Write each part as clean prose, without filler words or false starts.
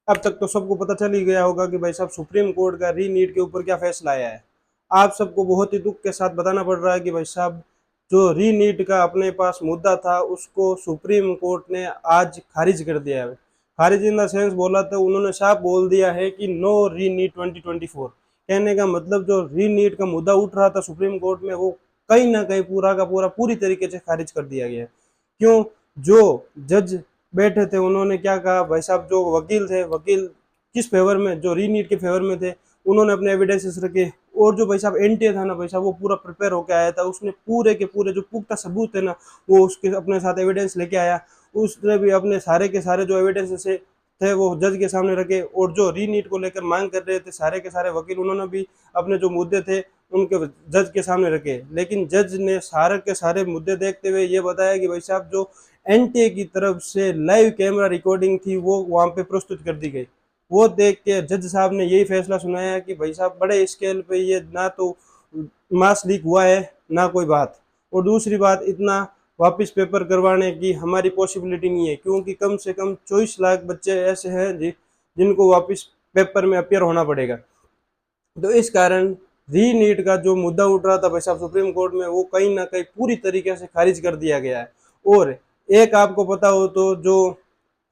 अब तक तो सबको पता चल ही गया होगा कि भाई साहब सुप्रीम कोर्ट का री नीट के ऊपर क्या फैसला आया है। आप सबको बहुत ही दुख के साथ बताना पड़ रहा है कि भाई साहब जो री नीट का अपने पास मुद्दा था उसको सुप्रीम कोर्ट ने आज खारिज कर दिया है। खारिज इन द सेंस बोला तो उन्होंने साफ बोल दिया है कि नो री नीट 2024। कहने का मतलब जो री नीट का मुद्दा उठ रहा था सुप्रीम कोर्ट में वो कहीं ना कहीं पूरा का पूरा पूरी तरीके से खारिज कर दिया गया है। क्यों? जो जज बैठे थे उन्होंने क्या कहा भाई साहब, जो वकील थे, वकील किस फेवर में, जो री नीट के फेवर में थे, उन्होंने अपने एविडेंसेस रखे। और जो भाई साहब एनटीए था ना भाई साहब, वो पूरा प्रिपेयर होकर आया था, उसने पूरे के पूरे जो पुख्ता सबूत है ना वो उसके अपने साथ एविडेंस लेके आया। उसने भी अपने सारे के सारे जो एविडेंस थे वो जज के सामने रखे। और जो री नीट को लेकर मांग कर रहे थे सारे के सारे वकील, उन्होंने भी अपने जो मुद्दे थे उनके जज के सामने रखे। लेकिन जज ने सारे के सारे मुद्दे देखते हुए ये बताया कि भाई साहब जो एनटीए की तरफ से लाइव कैमरा रिकॉर्डिंग थी वो वहां पे प्रस्तुत कर दी गई। वो देख के जज साहब ने यही फैसला सुनाया कि भाई साहब बड़े स्केल पे ये ना तो मास लीक हुआ है ना कोई बात। और दूसरी बात, इतना वापस पेपर करवाने की हमारी पॉसिबिलिटी नहीं है, क्योंकि कम से कम 24 लाख बच्चे ऐसे हैं जिनको वापस पेपर में अपियर होना पड़ेगा। तो इस कारण री नीट का जो मुद्दा उठ रहा था भाई साहब सुप्रीम कोर्ट में वो कहीं ना कहीं पूरी तरीके से खारिज कर दिया गया है। और एक आपको पता हो तो जो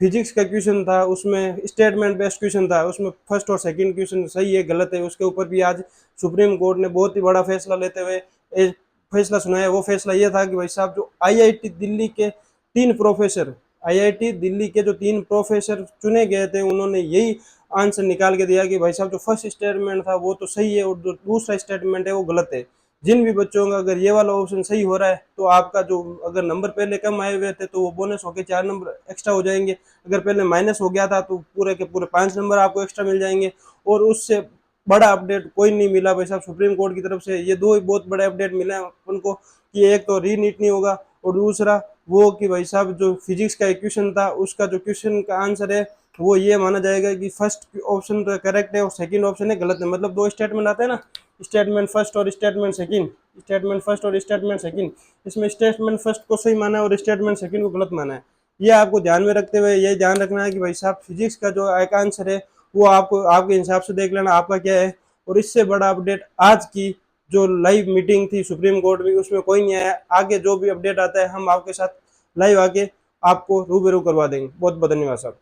फिजिक्स का क्वेश्चन था उसमें स्टेटमेंट बेस्ड क्वेश्चन था, उसमें फर्स्ट और सेकंड क्वेश्चन सही है गलत है उसके ऊपर भी आज सुप्रीम कोर्ट ने बहुत ही बड़ा फैसला लेते हुए फैसला सुनाया। वो फैसला ये था कि भाई साहब जो आईआईटी दिल्ली के 3 प्रोफेसर, आईआईटी दिल्ली के जो 3 प्रोफेसर चुने गए थे उन्होंने यही आंसर निकाल के दिया कि भाई साहब जो फर्स्ट स्टेटमेंट था वो तो सही है और जो दूसरा स्टेटमेंट है वो गलत है। जिन भी बच्चों का अगर ये वाला ऑप्शन सही हो रहा है तो आपका जो अगर नंबर पहले कम आए हुए थे तो वो बोनस होके 4 नंबर एक्स्ट्रा हो जाएंगे। अगर पहले माइनस हो गया था तो पूरे के पूरे 5 नंबर आपको एक्स्ट्रा मिल जाएंगे। और उससे बड़ा अपडेट कोई नहीं मिला भाई साहब सुप्रीम कोर्ट की तरफ से। ये दो ही बहुत बड़े अपडेट मिले हैं उनको कि एक तो री नीट नहीं होगा और दूसरा वो कि भाई साहब जो फिजिक्स का इक्वेशन था उसका जो क्वेश्चन का आंसर है वो ये माना जाएगा कि फर्स्ट ऑप्शन तो करेक्ट है और सेकंड ऑप्शन है गलत है। मतलब दो स्टेटमेंट आते हैं ना, स्टेटमेंट फर्स्ट और स्टेटमेंट सेकंड, स्टेटमेंट फर्स्ट और स्टेटमेंट सेकंड, इसमें स्टेटमेंट फर्स्ट को सही माना है और स्टेटमेंट सेकंड को गलत माना है। ये आपको ध्यान में रखते हुए ये ध्यान रखना है कि भाई साहब फिजिक्स का जो एक आंसर है वो आपको आपके हिसाब से देख लेना आपका क्या है। और इससे बड़ा अपडेट आज की जो लाइव मीटिंग थी सुप्रीम कोर्ट में उसमें कोई नहीं आया। आगे जो भी अपडेट आता है हम आपके साथ लाइव आके आपको रूबरू करवा देंगे। बहुत बहुत धन्यवाद साहब।